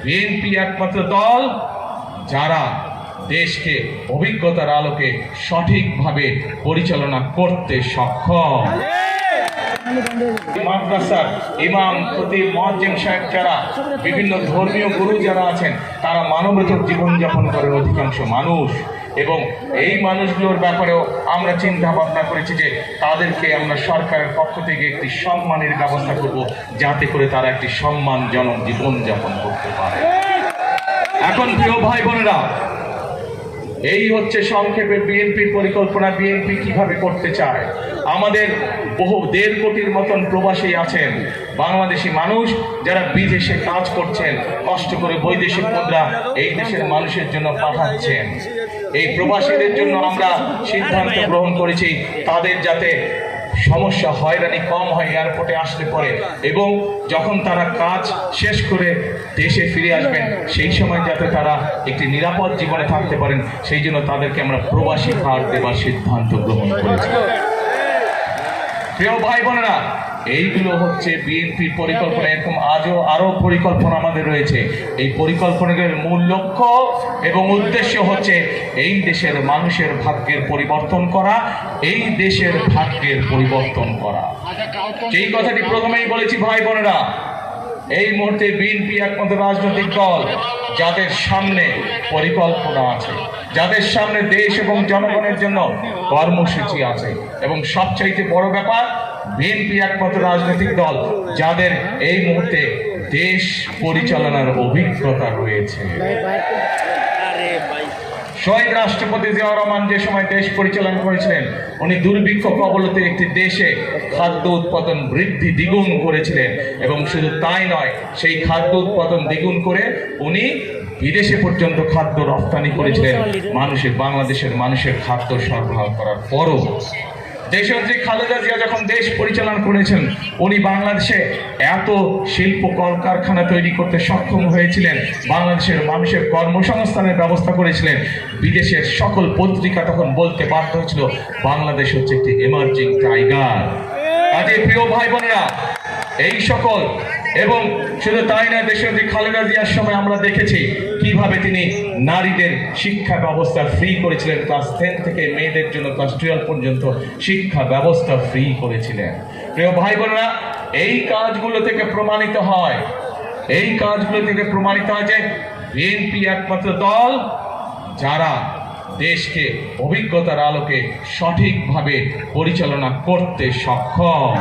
BNP একমাত্র দল যারা দেশকে অভিজ্ঞতার আলোকে সঠিকভাবে পরিচালনা করতে সক্ষম। মাদ্রাসার ইমাম, খতিব, মুয়াজ্জিম সাহেব যারা, বিভিন্ন ধর্মীয় গুরু যারা আছেন, তারা মানবতার জীবনযাপন করেন অধিকাংশ মানুষ, এবং এই মানুষগুলোর ব্যাপারেও আমরা চিন্তা ভাবনা করেছি যে তাদেরকে আমরা সরকারের পক্ষ থেকে একটি সম্মানের ব্যবস্থা করব, যাতে করে তারা একটি সম্মানজনক জীবনযাপন করতে পারে। এখন প্রিয় ভাই বোনেরা, এই হচ্ছে সংক্ষেপে বিএনপির পরিকল্পনা। বিএনপি কিভাবে করতে চায়। আমাদের বহু 1.5 কোটির মতন প্রবাসী আছেন, বাংলাদেশি মানুষ যারা বিদেশে কাজ করছেন, কষ্ট করে বৈদেশিক মুদ্রা এই দেশের মানুষের জন্য পাঠাচ্ছেন। এই প্রবাসীদের জন্য আমরা সিদ্ধান্ত গ্রহণ করেছি তাদের যাতে সমস্যা, হয়রানি কম হয় এয়ারপোর্টে আসলে পরে, এবং যখন তারা কাজ শেষ করে দেশে ফিরে আসবেন সেই সময় যাতে তারা একটি নিরাপদ জীবনে থাকতে পারেন, সেই জন্য তাদেরকে আমরা প্রবাসী কার্ড দেওয়ার সিদ্ধান্ত গ্রহণ করেছি। প্রিয় ভাই বোনেরা, এইগুলো হচ্ছে বিএনপির পরিকল্পনা। এরকম আরো পরিকল্পনা আমাদের রয়েছে। এই পরিকল্পনাগুলোর মূল লক্ষ্য এবং উদ্দেশ্য হচ্ছে এই দেশের মানুষের ভাগ্যের পরিবর্তন করা, এই দেশের ভাগ্যের পরিবর্তন করা। যেই কথাটি প্রথমেই বলেছি ভাই বোনেরা, এই মুহূর্তে বিএনপি একমাত্র রাজনৈতিক দল যাদের সামনে পরিকল্পনা আছে, যাদের সামনে দেশ এবং জনগণের জন্য কর্মসূচি আছে, এবং সবচাইতে বড় ব্যাপার, বিএনপি একমাত্র রাজনৈতিক দল যাদের এই মুহূর্তে দেশ পরিচালনার অভিজ্ঞতা রয়েছে। শহীদ রাষ্ট্রপতি জিয়াউর রহমান যে সময় দেশ পরিচালনা করেছিলেন, উনি দুর্ভিক্ষ কবলিত একটি দেশে খাদ্য উৎপাদন বৃদ্ধি দ্বিগুণ করেছিলেন, এবং শুধু তাই নয়, সেই খাদ্য উৎপাদন দ্বিগুণ করে উনি বিদেশে পর্যন্ত খাদ্য রপ্তানি করেছিলেন। বাংলাদেশের মানুষের খাদ্য সরবরাহ করার পরও দেশনেত্রী খালেদা জিয়া যখন দেশ পরিচালনা করেছেন, উনি বাংলাদেশে এত শিল্প কলকারখানা তৈরি করতে সক্ষম হয়েছিলেন, বাংলাদেশের মানুষের কর্মসংস্থানের ব্যবস্থা করেছিলেন। বিদেশের সকল পত্রিকা তখন বলতে বাধ্য হয়েছিল বাংলাদেশ হচ্ছে একটি এমার্জিং টাইগার। কাজে প্রিয় ভাই বোনেরা, এই সকল, এবং শুধু তাই না, দেশনেত্রী খালেদা জিয়ার সময় আমরা দেখেছি কিভাবে তিনি নারীদের শিক্ষা ব্যবস্থা ফ্রি করেছিলেন। ক্লাস 10 থেকে মেয়েদের জন্য ক্লাস 12 পর্যন্ত শিক্ষা ব্যবস্থা ফ্রি করেছিলেন। প্রিয় ভাই বোনেরা, এই কাজগুলো থেকে প্রমাণিত হয় যে বিএনপি একমাত্র দল যারা দেশকে অভিজ্ঞতার আলোকে সঠিকভাবে পরিচালনা করতে সক্ষম।